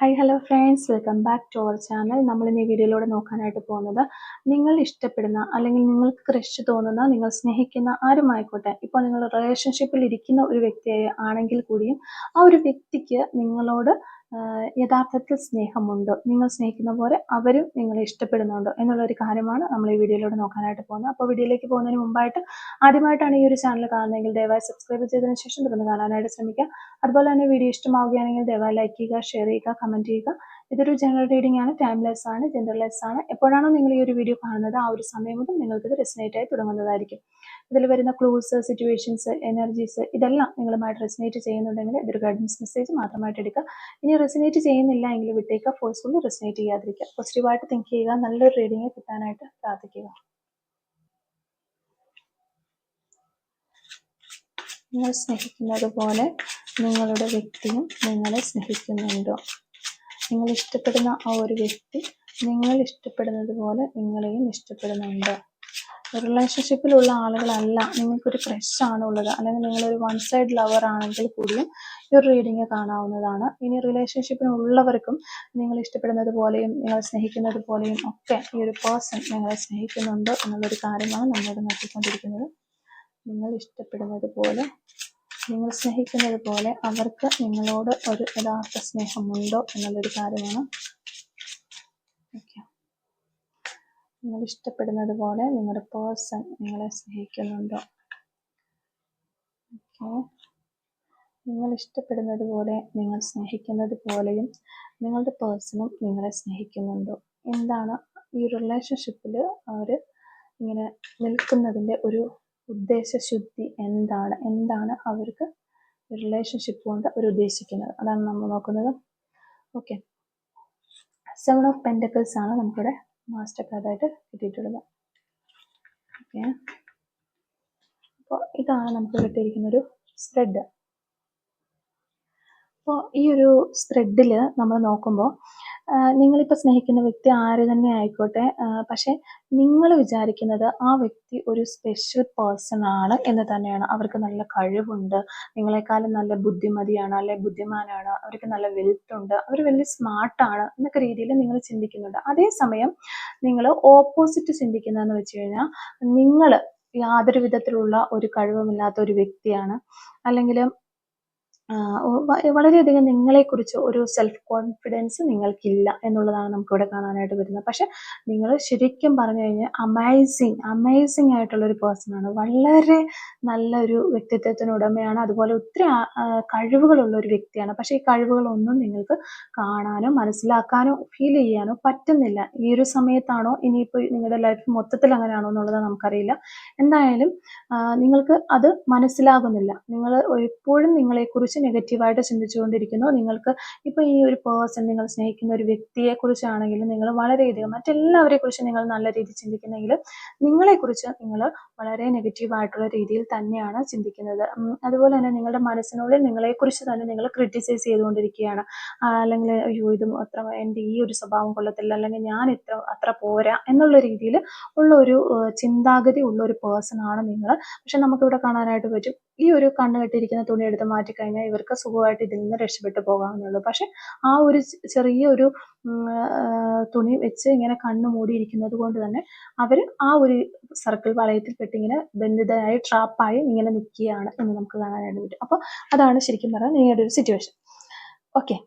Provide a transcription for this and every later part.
Hi hello friends, welcome back to our channel. നമ്മൾ ഇന്ന് ഈ വീഡിയോയിലൂടെ നോക്കാനായിട്ട് പോകുന്നത് നിങ്ങൾ ഇഷ്ടപ്പെടുന്ന അല്ലെങ്കിൽ നിങ്ങൾക്ക് ക്രഷ് തോന്നുന്ന നിങ്ങൾ സ്നേഹിക്കുന്ന ആരുമായിക്കോട്ടെ, ഇപ്പോൾ നിങ്ങൾ റിലേഷൻഷിപ്പിൽ ഇരിക്കുന്ന ഒരു വ്യക്തിയെ ആണെങ്കിൽ കൂടിയും ആ ഒരു വ്യക്തിക്ക് നിങ്ങളോട് യഥാർത്ഥത്തിൽ സ്നേഹമുണ്ടോ, നിങ്ങൾ സ്നേഹിക്കുന്ന പോലെ അവരും നിങ്ങളെ ഇഷ്ടപ്പെടുന്നുണ്ടോ എന്നുള്ളൊരു കാര്യമാണ് നമ്മൾ ഈ വീഡിയോയിലൂടെ നോക്കാനായിട്ട് പോകുന്നത്. അപ്പോൾ വീഡിയോയിലേക്ക് പോകുന്നതിന് മുമ്പായിട്ട് ആദ്യമായിട്ടാണ് ഈ ഒരു ചാനൽ കാണുന്നതെങ്കിൽ ദയവായി സബ്സ്ക്രൈബ് ചെയ്തതിനു ശേഷം തുടർന്ന് കാണാനായിട്ട് ശ്രമിക്കുക. അതുപോലെ തന്നെ വീഡിയോ ഇഷ്ടമാവുകയാണെങ്കിൽ ദയവായി ലൈക്ക് ചെയ്യുക, ഷെയർ ചെയ്യുക, കമൻറ്റ് ചെയ്യുക. ഇതൊരു ജനറൽ റീഡിംഗ് ആണ്, ടൈംലെസ് ആണ്, ജെൻഡർലെസ് ആണ്. എപ്പോഴാണോ നിങ്ങൾ ഈ ഒരു വീഡിയോ കാണുന്നത് ആ ഒരു സമയം മുതൽ നിങ്ങൾക്കിത് റെസിനേറ്റ് ആയി തുടങ്ങുന്നതായിരിക്കും. ഇതിൽ വരുന്ന ക്ലൂസ്, സിറ്റുവേഷൻസ്, എനർജീസ് ഇതെല്ലാം നിങ്ങളുമായിട്ട് റെസിനേറ്റ് ചെയ്യുന്നുണ്ടെങ്കിൽ ഇതൊരു ഗൈഡൻസ് മെസ്സേജ് മാത്രമായിട്ട് എടുക്കുക. ഇനി റെസിനേറ്റ് ചെയ്യുന്നില്ല എങ്കിൽ വിട്ടേക്കുക, ഫോഴ്സ്ഫുള്ളി റെസിനേറ്റ് ചെയ്യാതിരിക്കുക. പോസിറ്റീവായിട്ട് തിങ്ക് ചെയ്യുക, നല്ലൊരു റീഡിംഗ് കിട്ടാനായിട്ട് പ്രാർത്ഥിക്കുക. നിങ്ങൾ സ്നേഹിക്കുന്നത് പോലെ നിങ്ങളുടെ വ്യക്തിയും നിങ്ങളെ സ്നേഹിക്കുന്നുണ്ടോ? നിങ്ങൾ ഇഷ്ടപ്പെടുന്ന ആ ഒരു വ്യക്തി നിങ്ങൾ ഇഷ്ടപ്പെടുന്നത് പോലെ നിങ്ങളെയും ഇഷ്ടപ്പെടുന്നുണ്ടോ? റിലേഷൻഷിപ്പിലുള്ള ആളുകളല്ല, നിങ്ങൾക്കൊരു ക്രഷാണ് ഉള്ളത്, അല്ലെങ്കിൽ നിങ്ങളൊരു വൺ സൈഡ് ലവർ ആണെങ്കിൽ കൂടിയും ഈ ഒരു റീഡിങ് കാണാവുന്നതാണ്. ഇനി റിലേഷൻഷിപ്പിനുള്ളവർക്കും നിങ്ങൾ ഇഷ്ടപ്പെടുന്നത് പോലെയും നിങ്ങൾ സ്നേഹിക്കുന്നത് പോലെയും ഒക്കെ ഈ ഒരു പേഴ്സൺ നിങ്ങളെ സ്നേഹിക്കുന്നുണ്ടോ എന്നുള്ളൊരു കാര്യമാണ് നമ്മളോട് നോക്കിക്കൊണ്ടിരിക്കുന്നത്. നിങ്ങൾ ഇഷ്ടപ്പെടുന്നത് പോലെ, നിങ്ങൾ സ്നേഹിക്കുന്നത് പോലെ അവർക്ക് നിങ്ങളോട് ഒരു യഥാർത്ഥ സ്നേഹമുണ്ടോ എന്നുള്ളൊരു കാര്യമാണ്. ഓക്കെ, നിങ്ങൾ ഇഷ്ടപ്പെടുന്നത് പോലെ നിങ്ങളുടെ പേഴ്സൺ നിങ്ങളെ സ്നേഹിക്കുന്നുണ്ടോ? ഓക്കെ, നിങ്ങൾ ഇഷ്ടപ്പെടുന്നത് പോലെ, നിങ്ങൾ സ്നേഹിക്കുന്നത് പോലെയും നിങ്ങളുടെ പേഴ്സണും നിങ്ങളെ സ്നേഹിക്കുന്നുണ്ടോ? എന്താണ് ഈ റിലേഷൻഷിപ്പിൽ അവർ ഇങ്ങനെ നിൽക്കുന്നതിൻ്റെ ഒരു ഉദ്ദേശശുദ്ധി എന്താണ് അവർക്ക് റിലേഷൻഷിപ്പ് കൊണ്ട് അവർ ഉദ്ദേശിക്കുന്നത്? അതാണ് നമ്മൾ നോക്കുന്നത്. ഓക്കെ, 7 ഓഫ് പെൻറ്റക്കിൾസ് ആണ് നമുക്കിവിടെ മാസ്റ്റർ കാർഡായിട്ട് കിട്ടിയിട്ടുള്ളത്. ഓക്കെ, അപ്പോൾ ഇതാണ് നമുക്ക് കിട്ടിയിരിക്കുന്നൊരു സ്പ്രെഡ്. അപ്പോൾ ഈ ഒരു സ്പ്രെഡിൽ നമ്മൾ നോക്കുമ്പോൾ നിങ്ങളിപ്പോൾ സ്നേഹിക്കുന്ന വ്യക്തി ആര് തന്നെ ആയിക്കോട്ടെ, പക്ഷേ നിങ്ങൾ വിചാരിക്കുന്നത് ആ വ്യക്തി ഒരു സ്പെഷ്യൽ പേഴ്സൺ ആണ് എന്ന് തന്നെയാണ്. അവർക്ക് നല്ല കഴിവുണ്ട്, നിങ്ങളെക്കാളും നല്ല ബുദ്ധിമതിയാണ്, അല്ലെ ബുദ്ധിമാനാണ്, അവർക്ക് നല്ല വെൽത്ത് ഉണ്ട്, അവർ വലിയ സ്മാർട്ടാണ് എന്നൊക്കെ രീതിയിൽ നിങ്ങൾ ചിന്തിക്കുന്നുണ്ട്. അതേസമയം നിങ്ങൾ ഓപ്പോസിറ്റ് ചിന്തിക്കുന്നതെന്ന് വെച്ച് കഴിഞ്ഞാൽ നിങ്ങൾ യാതൊരു വിധത്തിലുള്ള ഒരു കഴിവുമില്ലാത്ത ഒരു വ്യക്തിയാണ്, അല്ലെങ്കിൽ വളരെയധികം നിങ്ങളെക്കുറിച്ച് ഒരു സെൽഫ് കോൺഫിഡൻസ് നിങ്ങൾക്കില്ല എന്നുള്ളതാണ് നമുക്കിവിടെ കാണാനായിട്ട് വരുന്നത്. പക്ഷെ നിങ്ങൾ ശരിക്കും പറഞ്ഞു കഴിഞ്ഞാൽ അമേസിങ് ആയിട്ടുള്ളൊരു പേഴ്സൺ ആണ്, വളരെ നല്ലൊരു വ്യക്തിത്വത്തിന് ഉടമയാണ്, അതുപോലെ ഒത്തിരി കഴിവുകളുള്ള ഒരു വ്യക്തിയാണ്. പക്ഷേ ഈ കഴിവുകളൊന്നും നിങ്ങൾക്ക് കാണാനോ മനസ്സിലാക്കാനോ ഫീൽ ചെയ്യാനോ പറ്റുന്നില്ല. ഈ ഒരു സമയത്താണോ ഇനിയിപ്പോൾ നിങ്ങളുടെ ലൈഫ് മൊത്തത്തിൽ അങ്ങനെയാണോ എന്നുള്ളത് നമുക്കറിയില്ല. എന്തായാലും നിങ്ങൾക്ക് അത് മനസ്സിലാകുന്നില്ല. നിങ്ങൾ എപ്പോഴും നിങ്ങളെക്കുറിച്ച് നെഗറ്റീവായിട്ട് ചിന്തിച്ചുകൊണ്ടിരിക്കുന്നു. നിങ്ങൾക്ക് ഇപ്പോൾ ഈ ഒരു പേഴ്സൺ, നിങ്ങൾ സ്നേഹിക്കുന്ന ഒരു വ്യക്തിയെക്കുറിച്ചാണെങ്കിലും നിങ്ങൾ വളരെയധികം മറ്റെല്ലാവരെ കുറിച്ച് നിങ്ങൾ നല്ല രീതിയിൽ ചിന്തിക്കുന്നെങ്കിൽ നിങ്ങളെക്കുറിച്ച് നിങ്ങൾ വളരെ നെഗറ്റീവായിട്ടുള്ള രീതിയിൽ തന്നെയാണ് ചിന്തിക്കുന്നത്. അതുപോലെ തന്നെ നിങ്ങളുടെ മനസ്സിനുള്ളിൽ നിങ്ങളെക്കുറിച്ച് തന്നെ നിങ്ങൾ ക്രിട്ടിസൈസ് ചെയ്തുകൊണ്ടിരിക്കുകയാണ്. അല്ലെങ്കിൽ അയ്യോ ഇത് എൻ്റെ ഈ ഒരു സ്വഭാവം കൊള്ളത്തില്ല, അല്ലെങ്കിൽ ഞാൻ അത്ര പോരാ എന്നുള്ള രീതിയിൽ ഉള്ള ഒരു ചിന്താഗതി ഉള്ള ഒരു പേഴ്സൺ ആണ് നിങ്ങൾ. പക്ഷെ നമുക്കിവിടെ കാണാനായിട്ട് പറ്റും, ഈ ഒരു കണ്ണ് കെട്ടിയിരിക്കുന്ന തുണി എടുത്ത് മാറ്റിക്കഴിഞ്ഞാൽ ഇവർക്ക് സുഖമായിട്ട് ഇതിൽ നിന്ന് രക്ഷപ്പെട്ടു പോകാവുന്നുള്ളൂ. പക്ഷെ ആ ഒരു ചെറിയൊരു തുണി വെച്ച് ഇങ്ങനെ കണ്ണ് മൂടിയിരിക്കുന്നത് കൊണ്ട് തന്നെ അവർ ആ ഒരു സർക്കിൾ വലയത്തിൽ പെട്ടിങ്ങനെ ബന്ധിതരായി ട്രാപ്പായി ഇങ്ങനെ നിൽക്കുകയാണ് എന്ന് നമുക്ക് കാണാനായിട്ട് പറ്റും. അപ്പോൾ അതാണ് ശരിക്കും പറഞ്ഞാൽ നിങ്ങളുടെ ഒരു സിറ്റുവേഷൻ. ഓക്കെ,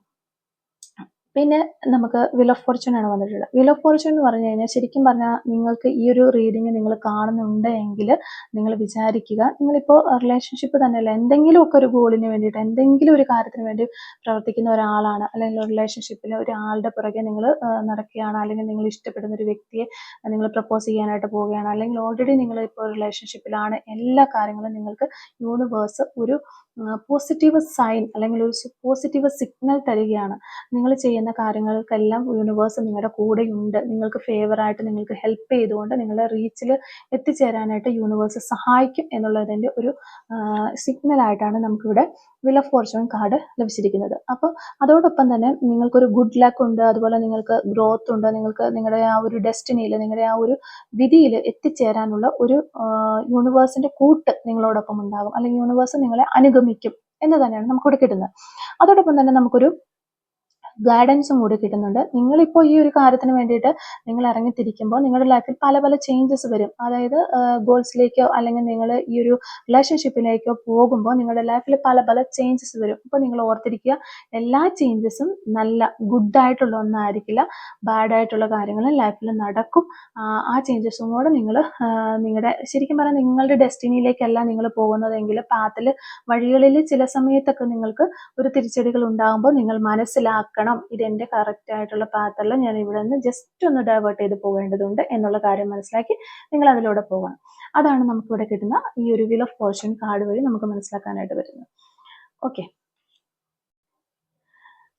പിന്നെ നമുക്ക് വീൽ ഓഫ് ഫോർച്യൂൺ ആണ് വന്നിട്ടുള്ളത്. വീൽ ഓഫ് ഫോർച്യൂൺ എന്ന് പറഞ്ഞു കഴിഞ്ഞാൽ ശരിക്കും പറഞ്ഞാൽ നിങ്ങൾക്ക് ഈ ഒരു റീഡിങ് നിങ്ങൾ കാണുന്നുണ്ടെങ്കിൽ നിങ്ങൾ വിചാരിക്കുക, നിങ്ങളിപ്പോൾ റിലേഷൻഷിപ്പ് തന്നെയല്ല, എന്തെങ്കിലുമൊക്കെ ഒരു ഗോളിന് വേണ്ടിയിട്ട്, എന്തെങ്കിലും ഒരു കാര്യത്തിന് വേണ്ടി പ്രവർത്തിക്കുന്ന ഒരാളാണ്, അല്ലെങ്കിൽ റിലേഷൻഷിപ്പിൽ ഒരാളുടെ പുറകെ നിങ്ങൾ നടക്കുകയാണ്, അല്ലെങ്കിൽ നിങ്ങൾ ഇഷ്ടപ്പെടുന്ന ഒരു വ്യക്തിയെ നിങ്ങൾ പ്രപ്പോസ് ചെയ്യാനായിട്ട് പോവുകയാണ്, അല്ലെങ്കിൽ ഓൾറെഡി നിങ്ങൾ ഇപ്പോൾ റിലേഷൻഷിപ്പിലാണ്. എല്ലാ കാര്യങ്ങളും നിങ്ങൾക്ക് യൂണിവേഴ്സ് ഒരു പോസിറ്റീവ് സൈൻ അല്ലെങ്കിൽ ഒരു പോസിറ്റീവ് സിഗ്നൽ തരികയാണ്. നിങ്ങൾ ചെയ്യുന്ന കാര്യങ്ങൾക്കെല്ലാം യൂണിവേഴ്സ് നിങ്ങളുടെ കൂടെയുണ്ട്, നിങ്ങൾക്ക് ഫേവറായിട്ട് നിങ്ങൾക്ക് ഹെൽപ്പ് ചെയ്തുകൊണ്ട് നിങ്ങളുടെ റീച്ചിൽ എത്തിച്ചേരാനായിട്ട് യൂണിവേഴ്സ് സഹായിക്കും എന്നുള്ളതിൻ്റെ ഒരു സിഗ്നലായിട്ടാണ് നമുക്കിവിടെ വീൽ ഓഫ് ഫോർച്യൂൺ കാർഡ് ലഭിച്ചിരിക്കുന്നത്. അപ്പോൾ അതോടൊപ്പം തന്നെ നിങ്ങൾക്കൊരു ഗുഡ് ലക്ക് ഉണ്ട്, അതുപോലെ നിങ്ങൾക്ക് ഗ്രോത്ത് ഉണ്ട്, നിങ്ങൾക്ക് നിങ്ങളുടെ ആ ഒരു ഡെസ്റ്റിനിയിൽ, നിങ്ങളുടെ ആ ഒരു വിധിയിൽ എത്തിച്ചേരാനുള്ള ഒരു യൂണിവേഴ്സിൻ്റെ കൂട്ട് നിങ്ങളോടൊപ്പം ഉണ്ടാകും, അല്ലെങ്കിൽ യൂണിവേഴ്സ് നിങ്ങളെ അനുഗമിക്കും എന്ന് തന്നെയാണ് നമുക്കിവിടെ കിട്ടുന്നത്. അതോടൊപ്പം തന്നെ നമുക്കൊരു ഗൈഡൻസും കൂടി കിട്ടുന്നുണ്ട്. നിങ്ങളിപ്പോൾ ഈ ഒരു കാര്യത്തിന് വേണ്ടിയിട്ട് നിങ്ങൾ ഇറങ്ങിത്തിരിക്കുമ്പോൾ നിങ്ങളുടെ ലൈഫിൽ പല പല ചേഞ്ചസ് വരും. അതായത് ഗോൾസിലേക്കോ അല്ലെങ്കിൽ നിങ്ങൾ ഈ ഒരു റിലേഷൻഷിപ്പിലേക്കോ പോകുമ്പോൾ നിങ്ങളുടെ ലൈഫിൽ പല പല ചേഞ്ചസ് വരും. അപ്പോൾ നിങ്ങൾ ഓർത്തിരിക്കുക, എല്ലാ ചേഞ്ചസും നല്ല ഗുഡായിട്ടുള്ള ഒന്നായിരിക്കില്ല. ബാഡായിട്ടുള്ള കാര്യങ്ങൾ ലൈഫിൽ നടക്കും. ആ ചേഞ്ചസും കൂടെ നിങ്ങൾ നിങ്ങളുടെ ശരിക്കും പറഞ്ഞാൽ നിങ്ങളുടെ ഡെസ്റ്റിനിയിലേക്കല്ല നിങ്ങൾ പോകുന്നതെങ്കിൽ പാത്തിൽ വഴികളിൽ ചില സമയത്തൊക്കെ നിങ്ങൾക്ക് ഒരു തിരിച്ചടികൾ ഉണ്ടാകുമ്പോൾ നിങ്ങൾ മനസ്സിലാക്കണം, ഇതെൻ്റെ കറക്റ്റ് ആയിട്ടുള്ള പാത്തല്ല, ഞാൻ ഇവിടെ നിന്ന് ജസ്റ്റ് ഒന്ന് ഡൈവേർട്ട് ചെയ്ത് പോകേണ്ടതുണ്ട് എന്നുള്ള കാര്യം മനസ്സിലാക്കി നിങ്ങൾ അതിലൂടെ പോകണം. അതാണ് നമുക്കിവിടെ കിട്ടുന്ന ഈ ഒരു വീൽ ഓഫ് ഫോർച്യൂൺ കാർഡ് വഴി നമുക്ക് മനസ്സിലാക്കാനായിട്ട് വരുന്നത്. ഓക്കെ,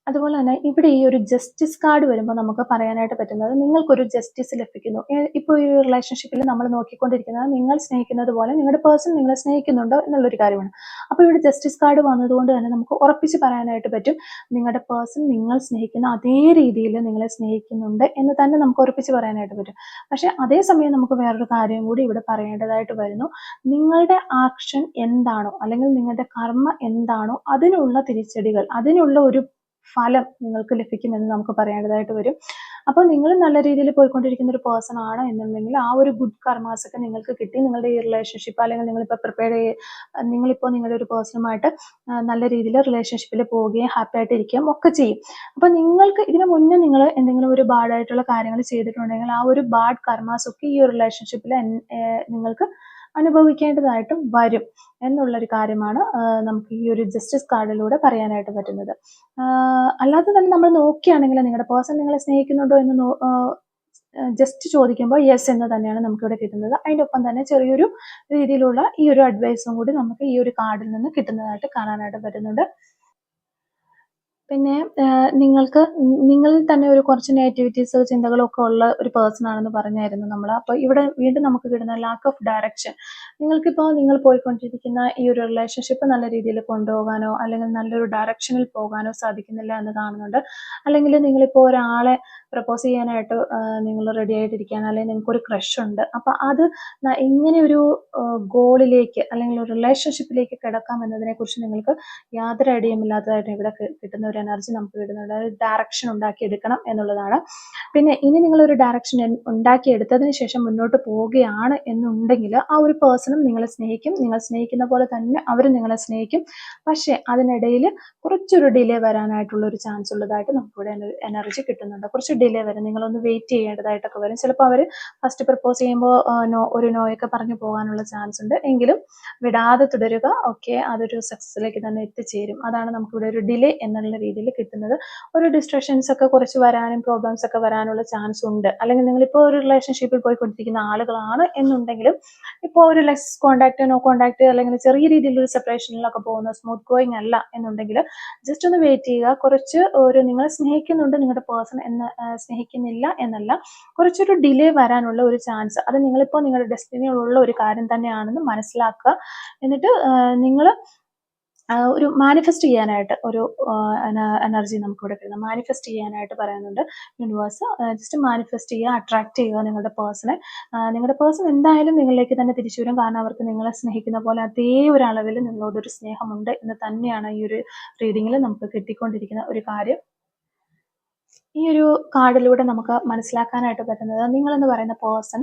അതുപോലെ തന്നെ ഇവിടെ ഈ ഒരു ജസ്റ്റിസ് കാർഡ് വരുമ്പോൾ നമുക്ക് പറയാനായിട്ട് പറ്റുന്നത് നിങ്ങൾക്കൊരു ജസ്റ്റിസ് ലഭിക്കുന്നു. ഇപ്പോൾ ഈ റിലേഷൻഷിപ്പിൽ നമ്മൾ നോക്കിക്കൊണ്ടിരിക്കുന്നത് നിങ്ങൾ സ്നേഹിക്കുന്നത് പോലെ നിങ്ങളുടെ പേഴ്സൺ നിങ്ങളെ സ്നേഹിക്കുന്നുണ്ടോ എന്നുള്ളൊരു കാര്യമാണ്. അപ്പോൾ ഇവിടെ ജസ്റ്റിസ് കാർഡ് വന്നതുകൊണ്ട് തന്നെ നമുക്ക് ഉറപ്പിച്ച് പറയാനായിട്ട് പറ്റും, നിങ്ങളുടെ പേഴ്സൺ നിങ്ങൾ സ്നേഹിക്കുന്ന അതേ രീതിയിൽ നിങ്ങളെ സ്നേഹിക്കുന്നുണ്ട് എന്ന് തന്നെ നമുക്ക് ഉറപ്പിച്ച് പറയാനായിട്ട് പറ്റും. പക്ഷേ അതേസമയം നമുക്ക് വേറൊരു കാര്യം കൂടി ഇവിടെ പറയേണ്ടതായിട്ട് വരുന്നു. നിങ്ങളുടെ ആക്ഷൻ എന്താണോ അല്ലെങ്കിൽ നിങ്ങളുടെ കർമ്മ എന്താണോ അതിനുള്ള തിരിച്ചടികൾ, അതിനുള്ള ഒരു ഫലം നിങ്ങൾക്ക് ലഭിക്കുമെന്ന് നമുക്ക് പറയേണ്ടതായിട്ട് വരും. അപ്പോൾ നിങ്ങൾ നല്ല രീതിയിൽ പോയിക്കൊണ്ടിരിക്കുന്ന ഒരു പേഴ്സൺ ആണ് എന്നുണ്ടെങ്കിൽ ആ ഒരു ഗുഡ് കർമാസ് ഒക്കെ നിങ്ങൾക്ക് കിട്ടി. നിങ്ങളുടെ ഈ റിലേഷൻഷിപ്പ് അല്ലെങ്കിൽ നിങ്ങളിപ്പോൾ നിങ്ങളുടെ ഒരു പേഴ്സണുമായിട്ട് നല്ല രീതിയിൽ റിലേഷൻഷിപ്പിൽ പോവുകയും ഹാപ്പി ആയിട്ട് ഇരിക്കുകയും ഒക്കെ ചെയ്യും. അപ്പോൾ നിങ്ങൾക്ക് ഇതിനു മുന്നേ നിങ്ങൾ എന്തെങ്കിലും ഒരു ബാഡായിട്ടുള്ള കാര്യങ്ങൾ ചെയ്തിട്ടുണ്ടെങ്കിൽ ആ ഒരു ബാഡ് കർമാസ് ഒക്കെ ഈ ഒരു റിലേഷൻഷിപ്പിൽ നിങ്ങൾക്ക് അനുഭവിക്കേണ്ടതായിട്ടും വരും എന്നുള്ളൊരു കാര്യമാണ് നമുക്ക് ഈ ഒരു ജസ്റ്റിസ് കാർഡിലൂടെ പറയാനായിട്ട് പറ്റുന്നത്. അല്ലാതെ തന്നെ നമ്മൾ നോക്കുകയാണെങ്കിൽ നിങ്ങളുടെ പേഴ്സൺ നിങ്ങളെ സ്നേഹിക്കുന്നുണ്ടോ എന്ന് ജസ്റ്റ് ചോദിക്കുമ്പോൾ യെസ് എന്ന് തന്നെയാണ് നമുക്കിവിടെ കിട്ടുന്നത്. അതിൻ്റെ ഒപ്പം തന്നെ ചെറിയൊരു രീതിയിലുള്ള ഈ ഒരു അഡ്വൈസും കൂടി നമുക്ക് ഈ ഒരു കാർഡിൽ നിന്ന് കിട്ടുന്നതായിട്ട് കാണാനായിട്ട് പറ്റുന്നുണ്ട്. പിന്നെ നിങ്ങൾക്ക് നിങ്ങളിൽ തന്നെ ഒരു കുറച്ച് നെഗറ്റിവിറ്റീസ് ചിന്തകളൊക്കെ ഉള്ള ഒരു പേഴ്സൺ ആണെന്ന് പറഞ്ഞായിരുന്നു നമ്മൾ. അപ്പോൾ ഇവിടെ വീണ്ടും നമുക്ക് കിട്ടുന്ന ലാക്ക് ഓഫ് ഡയറക്ഷൻ. നിങ്ങൾക്കിപ്പോൾ നിങ്ങൾ പോയിക്കൊണ്ടിരിക്കുന്ന ഈ ഒരു റിലേഷൻഷിപ്പ് നല്ല രീതിയിൽ കൊണ്ടുപോകാനോ അല്ലെങ്കിൽ നല്ലൊരു ഡയറക്ഷനിൽ പോകാനോ സാധിക്കുന്നില്ല എന്ന് കാണുന്നുണ്ട്. അല്ലെങ്കിൽ നിങ്ങളിപ്പോൾ ഒരാളെ പ്രപ്പോസ് ചെയ്യാനായിട്ട് നിങ്ങൾ റെഡി ആയിട്ടിരിക്കുകയാണ്, അല്ലെങ്കിൽ നിങ്ങൾക്കൊരു ക്രഷ് ഉണ്ട്. അപ്പോൾ അത് ഇങ്ങനെ ഒരു ഗോളിലേക്ക് അല്ലെങ്കിൽ ഒരു റിലേഷൻഷിപ്പിലേക്ക് കിടക്കാം എന്നതിനെക്കുറിച്ച് നിങ്ങൾക്ക് യാതൊരു ഐഡിയയും ഇല്ലാത്തതായിട്ട് ഇവിടെ കിട്ടുന്ന ഒരു എനർജി നമുക്ക് കിട്ടുന്നുണ്ട്. ഒരു ഡയറക്ഷൻ ഉണ്ടാക്കിയെടുക്കണം എന്നുള്ളതാണ്. പിന്നെ ഇനി നിങ്ങളൊരു ഡയറക്ഷൻ ഉണ്ടാക്കിയെടുത്തതിന് ശേഷം മുന്നോട്ട് പോവുകയാണ് എന്നുണ്ടെങ്കിൽ ആ ഒരു പേഴ്സണും നിങ്ങളെ സ്നേഹിക്കും, നിങ്ങൾ സ്നേഹിക്കുന്ന പോലെ തന്നെ അവരും നിങ്ങളെ സ്നേഹിക്കും. പക്ഷേ അതിനിടയിൽ കുറച്ചൊരു ഡിലേ വരാനായിട്ടുള്ള ഒരു ചാൻസ് ഉള്ളതായിട്ട് നമുക്കിവിടെ എനർജി കിട്ടുന്നുണ്ട്. കുറച്ച് ഡിലേ വരും, നിങ്ങളൊന്ന് വെയിറ്റ് ചെയ്യേണ്ടതായിട്ടൊക്കെ വരും. ചിലപ്പോൾ അവർ ഫസ്റ്റ് പ്രപ്പോസ് ചെയ്യുമ്പോൾ ഒരു നോയൊക്കെ പറഞ്ഞു പോകാനുള്ള ചാൻസ് ഉണ്ട്. എങ്കിലും വിടാതെ തുടരുക, ഓക്കെ, അതൊരു സക്സസിലേക്ക് തന്നെ എത്തിച്ചേരും. അതാണ് നമുക്കിവിടെ ഒരു ഡിലേ എന്നുള്ള രീതിയിൽ കിട്ടുന്നത്. ഒരു ഡിസ്ട്രക്ഷൻസ് ഒക്കെ കുറച്ച് വരാനും പ്രോബ്ലംസ് ഒക്കെ വരാനുള്ള ചാൻസ് ഉണ്ട്. അല്ലെങ്കിൽ നിങ്ങളിപ്പോൾ ഒരു റിലേഷൻഷിപ്പിൽ പോയിക്കൊണ്ടിരിക്കുന്ന ആളുകളാണ് എന്നുണ്ടെങ്കിലും ഇപ്പോൾ ഒരു ലെസ് കോണ്ടാക്ട്, നോ കോണ്ടാക്ട് അല്ലെങ്കിൽ ചെറിയ രീതിയിലൊരു സെപ്പറേഷനിലൊക്കെ പോകുന്ന സ്മൂത്ത് ഗോയിങ് അല്ല എന്നുണ്ടെങ്കിൽ ജസ്റ്റ് ഒന്ന് വെയിറ്റ് ചെയ്യുക. കുറച്ച് ഒരു നിങ്ങളെ സ്നേഹിക്കുന്നുണ്ട് നിങ്ങളുടെ പേഴ്സൺ എന്ന് സ്നേഹിക്കുന്നില്ല എന്നല്ല, കുറച്ചൊരു ഡിലേ വരാനുള്ള ഒരു ചാൻസ്, അത് നിങ്ങളിപ്പോൾ നിങ്ങളുടെ ഡെസ്റ്റിനിയിലുള്ള ഒരു കാര്യം തന്നെയാണെന്ന് മനസ്സിലാക്കുക. എന്നിട്ട് നിങ്ങൾ ഒരു മാനിഫെസ്റ്റ് ചെയ്യാനായിട്ട് ഒരു എനർജി നമുക്കിവിടെ കിട്ടുന്നത്. മാനിഫെസ്റ്റ് ചെയ്യാനായിട്ട് പറയുന്നുണ്ട് യൂണിവേഴ്സ്. ജസ്റ്റ് മാനിഫെസ്റ്റ് ചെയ്യുക, അട്രാക്ട് ചെയ്യുക നിങ്ങളുടെ പേഴ്സണെ. നിങ്ങളുടെ പേഴ്സൺ എന്തായാലും നിങ്ങളിലേക്ക് തന്നെ തിരിച്ചു വരും. കാരണം അവർക്ക് നിങ്ങളെ സ്നേഹിക്കുന്ന പോലെ അതേ ഒരു അളവിൽ നിങ്ങളോടൊരു സ്നേഹമുണ്ട് എന്ന് തന്നെയാണ് ഈ ഒരു റീഡിങ്ങിൽ നമുക്ക് കിട്ടിക്കൊണ്ടിരിക്കുന്ന ഒരു കാര്യം. ഈ ഒരു കാർഡിലൂടെ നമുക്ക് മനസ്സിലാക്കാനായിട്ട് പറ്റുന്നത്, നിങ്ങളെന്ന് പറയുന്ന പേഴ്സൺ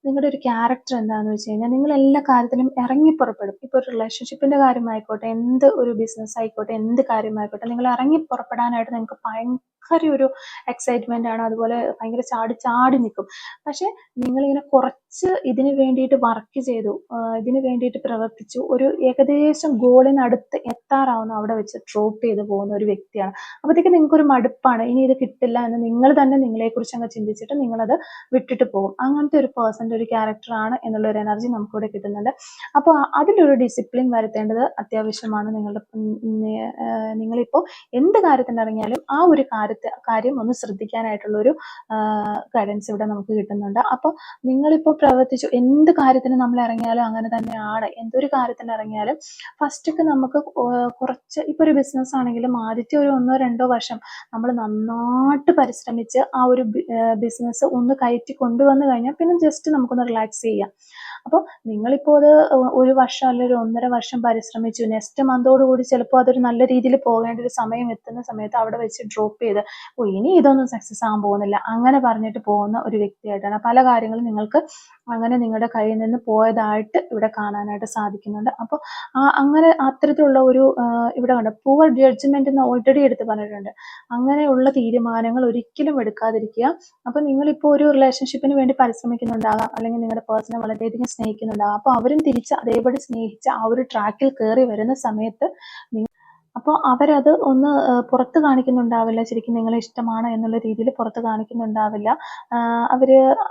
നിങ്ങളുടെ ഒരു ക്യാരക്ടർ എന്താണെന്ന് വെച്ച് കഴിഞ്ഞാൽ നിങ്ങൾ എല്ലാ കാര്യത്തിലും ഇറങ്ങി പുറപ്പെടും. ഇപ്പോൾ ഒരു റിലേഷൻഷിപ്പിൻ്റെ കാര്യമായിക്കോട്ടെ, എന്ത് ഒരു ബിസിനസ് ആയിക്കോട്ടെ, എന്ത് കാര്യമായിക്കോട്ടെ, നിങ്ങൾ ഇറങ്ങി പുറപ്പെടാനായിട്ട് നിങ്ങൾക്ക് ഭയങ്കര ഒരു എക്സൈറ്റ്മെൻ്റ് ആണ്. അതുപോലെ ഭയങ്കര ചാടി ചാടി നിൽക്കും. പക്ഷേ നിങ്ങളിങ്ങനെ കുറച്ച് ഇതിന് വേണ്ടിയിട്ട് വർക്ക് ചെയ്തു, ഇതിന് വേണ്ടിയിട്ട് പ്രവർത്തിച്ചു, ഒരു ഏകദേശം ഗോളിനടുത്ത് എത്താറാവുന്ന അവിടെ വെച്ച് ഡ്രോപ്പ് ചെയ്ത് പോകുന്ന ഒരു വ്യക്തിയാണ്. അപ്പോഴത്തേക്ക് നിങ്ങൾക്കൊരു മടുപ്പാണ്, ഇനി ഇത് കിട്ടില്ല എന്ന് നിങ്ങൾ തന്നെ നിങ്ങളെക്കുറിച്ച് അങ്ങ് ചിന്തിച്ചിട്ട് നിങ്ങളത് വിട്ടിട്ട് പോകും. അങ്ങനത്തെ ഒരു പേഴ്സൻ്റെ ഒരു ക്യാരക്ടറാണ് എന്നുള്ളൊരു എനർജി നമുക്കിവിടെ കിട്ടുന്നുണ്ട്. അപ്പോൾ അതിലൊരു ഡിസിപ്ലിൻ വരുത്തേണ്ടത് അത്യാവശ്യമാണ്. നിങ്ങളിപ്പോൾ എന്ത് കാര്യത്തിന് ഇറങ്ങിയാലും ആ ഒരു കാര്യം ഒന്ന് ശ്രദ്ധിക്കാനായിട്ടുള്ളൊരു ഗൈഡൻസ് ഇവിടെ നമുക്ക് കിട്ടുന്നുണ്ട്. അപ്പോൾ നിങ്ങളിപ്പോൾ പ്രവർത്തിച്ചു, എന്ത് കാര്യത്തിന് നമ്മൾ ഇറങ്ങിയാലും അങ്ങനെ തന്നെയാണ്. എന്തൊരു കാര്യത്തിന് ഇറങ്ങിയാലും ഫസ്റ്റൊക്കെ നമുക്ക് കുറച്ച്, ഇപ്പോൾ ഒരു ബിസിനസ് ആണെങ്കിലും ആദ്യത്തെ ഒരു 1-2 വർഷം നമ്മൾ നന്നായിട്ട് പരിശ്രമിച്ച് ആ ഒരു ബിസിനസ് ഒന്ന് കയറ്റി കൊണ്ടുവന്നു കഴിഞ്ഞാൽ പിന്നെ ജസ്റ്റ് നമുക്കൊന്ന് റിലാക്സ് ചെയ്യാം. അപ്പോൾ നിങ്ങളിപ്പോൾ അത് ഒരു വർഷം അല്ലെങ്കിൽ 1.5 വർഷം പരിശ്രമിച്ചു, നെക്സ്റ്റ് മന്തോടുകൂടി ചിലപ്പോൾ അതൊരു നല്ല രീതിയിൽ പോകേണ്ട ഒരു സമയം എത്തുന്ന സമയത്ത് അവിടെ വെച്ച് ഡ്രോപ്പ് ചെയ്ത് ഇനി ഇതൊന്നും സക്സസ് ആകാൻ പോകുന്നില്ല അങ്ങനെ പറഞ്ഞിട്ട് പോകുന്ന ഒരു വ്യക്തിയായിട്ടാണ് പല കാര്യങ്ങളും നിങ്ങൾക്ക് അങ്ങനെ നിങ്ങളുടെ കയ്യിൽ നിന്ന് പോയതായിട്ട് ഇവിടെ കാണാനായിട്ട് സാധിക്കുന്നുണ്ട്. അപ്പോൾ അങ്ങനെ അത്തരത്തിലുള്ള ഒരു ഇവിടെ കണ്ട പൂവർ ജഡ്ജ്മെന്റ് എന്ന് ഓൾറെഡി എടുത്ത് പറഞ്ഞിട്ടുണ്ട്. അങ്ങനെയുള്ള തീരുമാനങ്ങൾ ഒരിക്കലും എടുക്കാതിരിക്കുക. അപ്പോൾ നിങ്ങളിപ്പോൾ ഒരു റിലേഷൻഷിപ്പിന് വേണ്ടി പരിശ്രമിക്കുന്നുണ്ടാകാം, അല്ലെങ്കിൽ നിങ്ങളുടെ പേഴ്സണെ വളരെയധികം സ്നേഹിക്കുന്നുണ്ടാകാം. അപ്പോൾ അവരും തിരിച്ച് അതേപടി സ്നേഹിച്ച ആ ഒരു ട്രാക്കിൽ കയറി വരുന്ന സമയത്ത് അപ്പോൾ അവരത് ഒന്ന് പുറത്ത് കാണിക്കുന്നുണ്ടാവില്ല, ശരിക്കും നിങ്ങളെ ഇഷ്ടമാണ് എന്നുള്ള രീതിയിൽ പുറത്ത് കാണിക്കുന്നുണ്ടാവില്ല. അവർ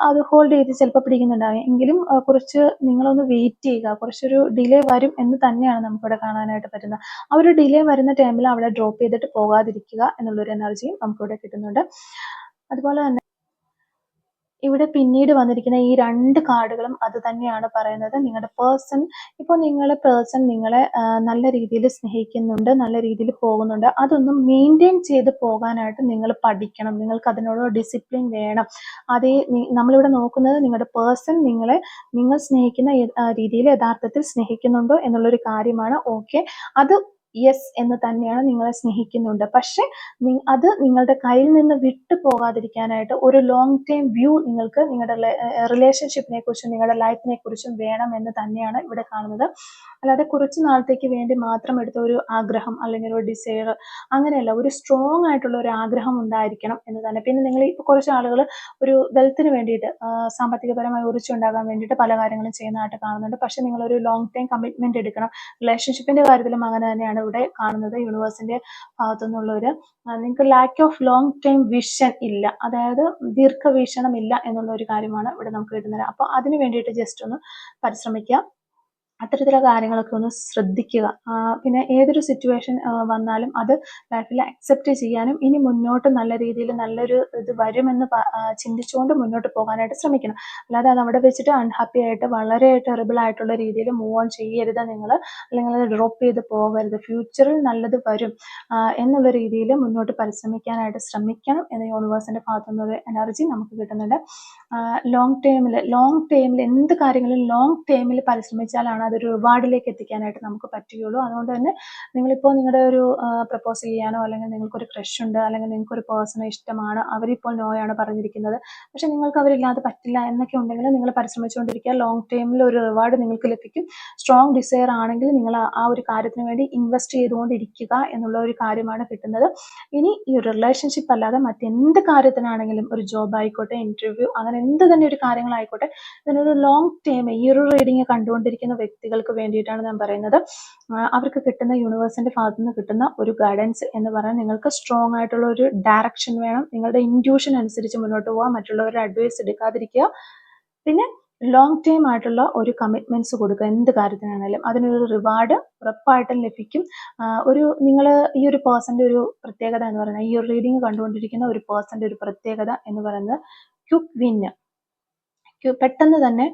അത് ഹോൾഡ് ചെയ്ത് ചിലപ്പോൾ പിടിക്കുന്നുണ്ടാവും. എങ്കിലും കുറച്ച് നിങ്ങളൊന്ന് വെയിറ്റ് ചെയ്യുക, കുറച്ചൊരു ഡിലേ വരും എന്ന് തന്നെയാണ് നമുക്കിവിടെ കാണാനായിട്ട് പറ്റുന്നത്. ആ ഒരു ഡിലേ വരുന്ന ടൈമിൽ അവിടെ ഡ്രോപ്പ് ചെയ്തിട്ട് പോകാതിരിക്കുക എന്നുള്ളൊരു എനർജിയും നമുക്കിവിടെ കിട്ടുന്നുണ്ട്. അതുപോലെ തന്നെ ഇവിടെ പിന്നീട് വന്നിരിക്കുന്ന ഈ 2 കാർഡുകളും അത് തന്നെയാണ് പറയുന്നത്. നിങ്ങളുടെ പേഴ്സൺ ഇപ്പോൾ നിങ്ങളെ നല്ല രീതിയിൽ സ്നേഹിക്കുന്നുണ്ട്, നല്ല രീതിയിൽ പോകുന്നുണ്ട്. അതൊന്നും മെയിൻറ്റെയിൻ ചെയ്ത് പോകാനായിട്ട് നിങ്ങൾ പഠിക്കണം. നിങ്ങൾക്ക് അതിനോട് ഡിസിപ്ലിൻ വേണം. അതേ നമ്മളിവിടെ നോക്കുന്നത് നിങ്ങളുടെ പേഴ്സൺ നിങ്ങൾ സ്നേഹിക്കുന്ന രീതിയിൽ യഥാർത്ഥത്തിൽ സ്നേഹിക്കുന്നുണ്ടോ എന്നുള്ളൊരു കാര്യമാണ്. ഓക്കെ, അത് യെസ് എന്ന് തന്നെയാണ്, നിങ്ങളെ സ്നേഹിക്കുന്നുണ്ട്. പക്ഷെ അത് നിങ്ങളുടെ കയ്യിൽ നിന്ന് വിട്ടു പോകാതിരിക്കാനായിട്ട് ഒരു ലോങ് ടൈം വ്യൂ നിങ്ങൾക്ക് നിങ്ങളുടെ റിലേഷൻഷിപ്പിനെ കുറിച്ചും നിങ്ങളുടെ ലൈഫിനെ കുറിച്ചും വേണം എന്ന് തന്നെയാണ് ഇവിടെ കാണുന്നത്. അല്ലാതെ കുറച്ച് നാളത്തേക്ക് വേണ്ടി മാത്രം എടുത്ത ഒരു ആഗ്രഹം അല്ലെങ്കിൽ ഒരു ഡിസയർ അങ്ങനെയല്ല, ഒരു സ്ട്രോങ് ആയിട്ടുള്ള ഒരു ആഗ്രഹം ഉണ്ടായിരിക്കണം എന്ന് തന്നെ. പിന്നെ നിങ്ങൾ ഇപ്പോൾ കുറച്ച് ആളുകൾ ഒരു വെൽത്തിന് വേണ്ടിയിട്ട് സാമ്പത്തികപരമായി ഉയർച്ചയുണ്ടാകാൻ വേണ്ടിയിട്ട് പല കാര്യങ്ങളും ചെയ്യുന്നതായിട്ട് കാണുന്നുണ്ട്. പക്ഷെ നിങ്ങളൊരു ലോങ് ടൈം കമ്മിറ്റ്മെന്റ് എടുക്കണം. റിലേഷൻഷിപ്പിന്റെ കാര്യത്തിലും അങ്ങനെ തന്നെയാണ് ഇവിടെ കാണുന്നത്. യൂണിവേഴ്സിന്റെ ഭാഗത്തു നിന്നുള്ളൊരു നിങ്ങൾക്ക് lack of long time vision ഇല്ല, അതായത് ദീർഘവീക്ഷണം ഇല്ല എന്നുള്ള ഒരു കാര്യമാണ് ഇവിടെ നമുക്ക് കിട്ടുന്നത്. അപ്പോൾ അതിന് വേണ്ടിയിട്ട് ജസ്റ്റ് ഒന്ന് പരിശ്രമിക്കുക, അത്തരത്തിലുള്ള കാര്യങ്ങളൊക്കെ ഒന്ന് ശ്രദ്ധിക്കുക. പിന്നെ ഏതൊരു സിറ്റുവേഷൻ വന്നാലും അത് ലൈഫിൽ അക്സെപ്റ്റ് ചെയ്യാനും ഇനി മുന്നോട്ട് നല്ല രീതിയിൽ നല്ലൊരു ഇത് വരുമെന്ന് ചിന്തിച്ചുകൊണ്ട് മുന്നോട്ട് പോകാനായിട്ട് ശ്രമിക്കണം. അല്ലാതെ അത് അവിടെ വെച്ചിട്ട് അൺഹാപ്പി ആയിട്ട് വളരെ ടെറിബിൾ ആയിട്ടുള്ള രീതിയിൽ മൂവ് ഓൺ ചെയ്യരുത് നിങ്ങൾ, അല്ലെങ്കിൽ അത് ഡ്രോപ്പ് ചെയ്ത് പോകരുത്. ഫ്യൂച്ചറിൽ നല്ലത് വരും എന്നുള്ള രീതിയിൽ മുന്നോട്ട് പരിശ്രമിക്കാനായിട്ട് ശ്രമിക്കണം എന്ന യൂണിവേഴ്സിന്റെ ഭാഗത്തു നിന്നൊരു എനർജി നമുക്ക് കിട്ടുന്നുണ്ട്. ലോങ് ടൈമിൽ എന്ത് കാര്യങ്ങളും ലോങ് ടൈമിൽ പരിശ്രമിച്ചാലാണ് അതൊരു റിവാർഡിലേക്ക് എത്തിക്കാനായിട്ട് നമുക്ക് പറ്റുകയുള്ളൂ. അതുകൊണ്ട് തന്നെ നിങ്ങളിപ്പോൾ നിങ്ങളുടെ ഒരു പ്രപ്പോസ് ചെയ്യാനോ, അല്ലെങ്കിൽ നിങ്ങൾക്കൊരു ക്രഷ് ഉണ്ട്, അല്ലെങ്കിൽ നിങ്ങൾക്കൊരു പേഴ്സണെ ഇഷ്ടമാണ്, അവരിപ്പോൾ നോയാണ് പറഞ്ഞിരിക്കുന്നത്, പക്ഷെ നിങ്ങൾക്ക് അവരില്ലാതെ പറ്റില്ല എന്നൊക്കെ ഉണ്ടെങ്കിൽ നിങ്ങൾ പരിശ്രമിച്ചുകൊണ്ടിരിക്കുക. ലോങ് ടൈമിൽ ഒരു റിവാർഡ് നിങ്ങൾക്ക് ലഭിക്കും. സ്ട്രോങ് ഡിസയർ ആണെങ്കിൽ നിങ്ങൾ ആ ഒരു കാര്യത്തിന് വേണ്ടി ഇൻവെസ്റ്റ് ചെയ്തുകൊണ്ടിരിക്കുക എന്നുള്ള ഒരു കാര്യമാണ് കിട്ടുന്നത്. ഇനി ഈ ഒരു റിലേഷൻഷിപ്പ് അല്ലാതെ മറ്റെന്ത് കാര്യത്തിനാണെങ്കിലും, ഒരു ജോബ് ആയിക്കോട്ടെ, ഇന്റർവ്യൂ, അങ്ങനെ എന്ത് തന്നെ ഒരു കാര്യങ്ങളായിക്കോട്ടെ, ഇതിനൊരു ലോങ് ടൈം ഈ ഒരു റീഡിങ് കണ്ടുകൊണ്ടിരിക്കുന്ന വ്യക്തികൾക്ക് വേണ്ടിയിട്ടാണ് ഞാൻ പറയുന്നത്. അവർക്ക് കിട്ടുന്ന യൂണിവേഴ്സിന്റെ ഭാഗത്തു നിന്ന് കിട്ടുന്ന ഒരു ഗൈഡൻസ് എന്ന് പറഞ്ഞാൽ, നിങ്ങൾക്ക് സ്ട്രോങ് ആയിട്ടുള്ള ഒരു ഡയറക്ഷൻ വേണം. നിങ്ങളുടെ ഇൻറ്റ്യൂഷൻ അനുസരിച്ച് മുന്നോട്ട് പോകാം, മറ്റുള്ളവരുടെ അഡ്വൈസ് എടുക്കാതിരിക്കുക. പിന്നെ ലോങ് ടൈം ആയിട്ടുള്ള ഒരു കമ്മിറ്റ്മെന്റ്സ് കൊടുക്കുക. എന്ത് കാര്യത്തിനാണെങ്കിലും അതിനൊരു റിവാർഡ് ഉറപ്പായിട്ടും ലഭിക്കും. നിങ്ങൾ ഈ ഒരു പേഴ്സന്റെ ഒരു പ്രത്യേകത എന്ന് പറയുന്നത്, ഈ ഒരു റീഡിങ് കണ്ടുകൊണ്ടിരിക്കുന്ന ഒരു പേഴ്സന്റെ ഒരു പ്രത്യേകത എന്ന് പറയുന്നത് ക്വിക്ക് വിന്ന്, പെട്ടെന്ന് തന്നെ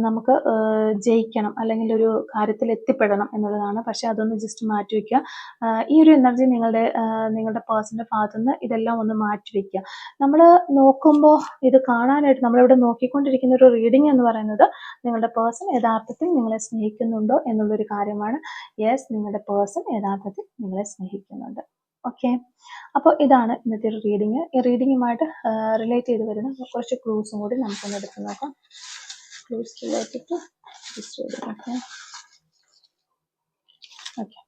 നമുക്ക് ജയിക്കണം അല്ലെങ്കിൽ ഒരു കാര്യത്തിൽ എത്തിപ്പെടണം എന്നുള്ളതാണ്. പക്ഷെ അതൊന്ന് ജസ്റ്റ് മാറ്റി വയ്ക്കുക. ഈ ഒരു എനർജി നിങ്ങളുടെ പേഴ്സന്റെ ഭാഗത്തുനിന്ന് ഇതെല്ലാം ഒന്ന് മാറ്റി വയ്ക്കുക. നമ്മൾ നോക്കുമ്പോൾ ഇത് കാണാനായിട്ട് നമ്മളിവിടെ നോക്കിക്കൊണ്ടിരിക്കുന്ന ഒരു റീഡിംഗ് എന്ന് പറയുന്നത് നിങ്ങളുടെ പേഴ്സൺ യഥാർത്ഥത്തിൽ നിങ്ങളെ സ്നേഹിക്കുന്നുണ്ടോ എന്നുള്ളൊരു കാര്യമാണ്. യെസ്, നിങ്ങളുടെ പേഴ്സൺ യഥാർത്ഥത്തിൽ നിങ്ങളെ സ്നേഹിക്കുന്നുണ്ട്. ഓക്കെ, അപ്പോൾ ഇതാണ് ഇന്നത്തെ ഒരു റീഡിങ്. ഈ റീഡിങ്ങുമായിട്ട് റിലേറ്റ് ചെയ്ത് വരുന്ന കുറച്ച് ക്ലൂസും കൂടി നമുക്കൊന്ന് എടുത്ത് നോക്കാം. Clues related to this reading. Okay,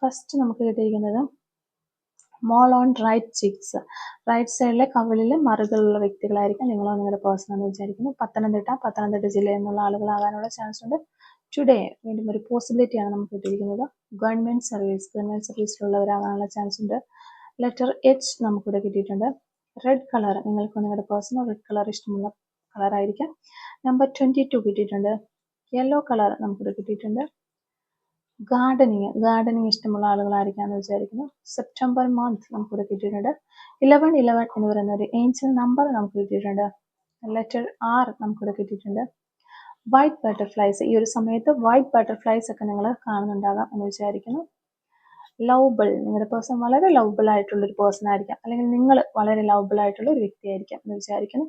first നമുക്ക് കിട്ടിയിരിക്കുന്നത് mole on right cheeks. Right സൈഡിലെ കവിളിൽ മറുകളുള്ള വ്യക്തികളായിരിക്കും നിങ്ങളോ നിങ്ങളുടെ പേഴ്സൺ എന്ന് വിചാരിക്കുന്നു. പത്തനംതിട്ട ജില്ല എന്നുള്ള ആളുകളാകാനുള്ള ചാൻസ് ഉണ്ട്. ടുഡേ വീണ്ടും ഒരു പോസിബിലിറ്റിയാണ് നമുക്ക് കിട്ടിയിരിക്കുന്നത്. ഗവൺമെന്റ് സർവീസിലുള്ളവരാകാനുള്ള ചാൻസ് ഉണ്ട്. ലെറ്റർ എച്ച് നമുക്കിവിടെ കിട്ടിയിട്ടുണ്ട്. റെഡ് കളർ, നിങ്ങൾക്ക് നിങ്ങളുടെ പേഴ്സണൽ റെഡ് കളർ ഇഷ്ടമുള്ള കളറായിരിക്കാം. നമ്പർ 22 കിട്ടിയിട്ടുണ്ട്. യെല്ലോ കളർ നമുക്കിവിടെ കിട്ടിയിട്ടുണ്ട്. ഗാർഡനിങ് ഇഷ്ടമുള്ള ആളുകളായിരിക്കാമെന്ന് വിചാരിക്കുന്നു. സെപ്റ്റംബർ മന്ത് നമുക്കിവിടെ കിട്ടിയിട്ടുണ്ട്. 11 എന്ന് പറയുന്ന ഒരു ഏഞ്ചൽ നമ്പർ നമുക്ക് കിട്ടിയിട്ടുണ്ട്. ലെറ്റർ ആർ നമുക്കിവിടെ കിട്ടിയിട്ടുണ്ട്. വൈറ്റ് ബട്ടർഫ്ലൈസ്, ഈ ഒരു സമയത്ത് വൈറ്റ് ബട്ടർഫ്ലൈസ് ഒക്കെ നിങ്ങൾ കാണുന്നുണ്ടാകാം എന്ന് വിചാരിക്കുന്നു. ലവബിൾ, നിങ്ങളുടെ പേഴ്സൺ വളരെ ലവബിൾ ആയിട്ടുള്ള ഒരു പേഴ്സൺ ആയിരിക്കാം, അല്ലെങ്കിൽ നിങ്ങൾ വളരെ ലവബിൾ ആയിട്ടുള്ള ഒരു വ്യക്തിയായിരിക്കാം എന്ന് വിചാരിക്കുന്നു.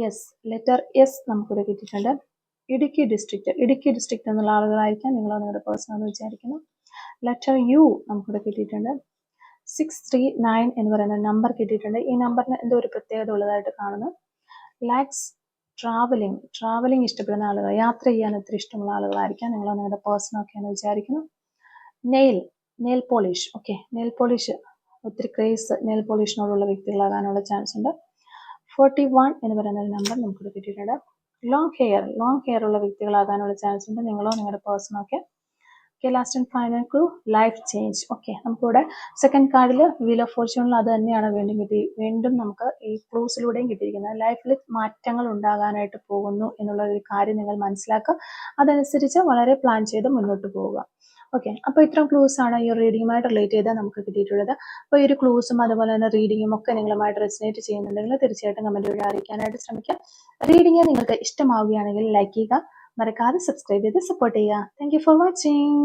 യെസ്, ലെറ്റർ എസ് നമുക്കിവിടെ കിട്ടിയിട്ടുണ്ട്. ഇടുക്കി ഡിസ്ട്രിക്റ്റ് എന്നുള്ള ആളുകളായിരിക്കാം നിങ്ങളോ നിങ്ങളുടെ പേഴ്സൺ എന്ന് വിചാരിക്കുന്നു. ലെറ്റർ യു നമുക്കിവിടെ കിട്ടിയിട്ടുണ്ട്. 639 എന്ന് പറയുന്ന നമ്പർ കിട്ടിയിട്ടുണ്ട്. ഈ നമ്പറിന് എന്തോ ഒരു പ്രത്യേകത ഉള്ളതായിട്ട് കാണുന്നു. ലൈക്സ് ട്രാവലിംഗ് ഇഷ്ടപ്പെടുന്ന ആളുകൾ, യാത്ര ചെയ്യാൻ ഒത്തിരി ഇഷ്ടമുള്ള ആളുകളായിരിക്കാം നിങ്ങളോ നിങ്ങളുടെ പേഴ്സൺ ഒക്കെ എന്ന് വിചാരിക്കുന്നു. Nail polish, okay, nail polish ഒത്തിരി ക്രേസ് നെയിൽ പോളിഷിനോടുള്ള വ്യക്തികളാകാനുള്ള ചാൻസ് ഉണ്ട്. 41 എന്ന് പറയുന്ന ഒരു നമ്പർ നമുക്കിവിടെ കിട്ടിയിട്ടുണ്ട്. ലോങ് ഹെയർ ഉള്ള വ്യക്തികളാകാനുള്ള ചാൻസ് ഉണ്ട് നിങ്ങളോ നിങ്ങളുടെ പേഴ്സൺ ഒക്കെ. Okay, last and final clue life change. Okay, നമുക്കിവിടെ സെക്കൻഡ് കാർഡിൽ വീൽ ഓഫ് ഫോർച്യൂണിൽ അത് തന്നെയാണ് വീണ്ടും നമുക്ക് ഈ ക്ലൂസിലൂടെയും കിട്ടിയിരിക്കുന്നത്. ലൈഫിൽ മാറ്റങ്ങൾ ഉണ്ടാകാനായിട്ട് പോകുന്നു എന്നുള്ള ഒരു കാര്യം നിങ്ങൾ മനസ്സിലാക്കുക. അതനുസരിച്ച് വളരെ പ്ലാൻ ചെയ്ത് മുന്നോട്ട് പോവുക. ഓക്കെ, അപ്പോൾ ഇത്രയും ക്ലൂസ് ആണ് ഈ റീഡിങ്ങുമായിട്ട് റിലേറ്റ് ചെയ്താൽ നമുക്ക് കിട്ടിയിട്ടുള്ളത്. അപ്പോൾ ഈ ഒരു ക്ലൂസും അതുപോലെ തന്നെ റീഡിങ്ങും ഒക്കെ നിങ്ങളുമായിട്ട് റെസിനേറ്റ് ചെയ്യുന്നുണ്ടെങ്കിൽ തീർച്ചയായിട്ടും കമന്റ് വഴി അറിയിക്കാനായിട്ട് ശ്രമിക്കാം. റീഡിങ് നിങ്ങൾക്ക് ഇഷ്ടമാവുകയാണെങ്കിൽ ലൈക്ക് ചെയ്യുക, മറക്കാതെ സബ്സ്ക്രൈബ് ചെയ്ത് സപ്പോർട്ട് ചെയ്യുക. Thank you for watching.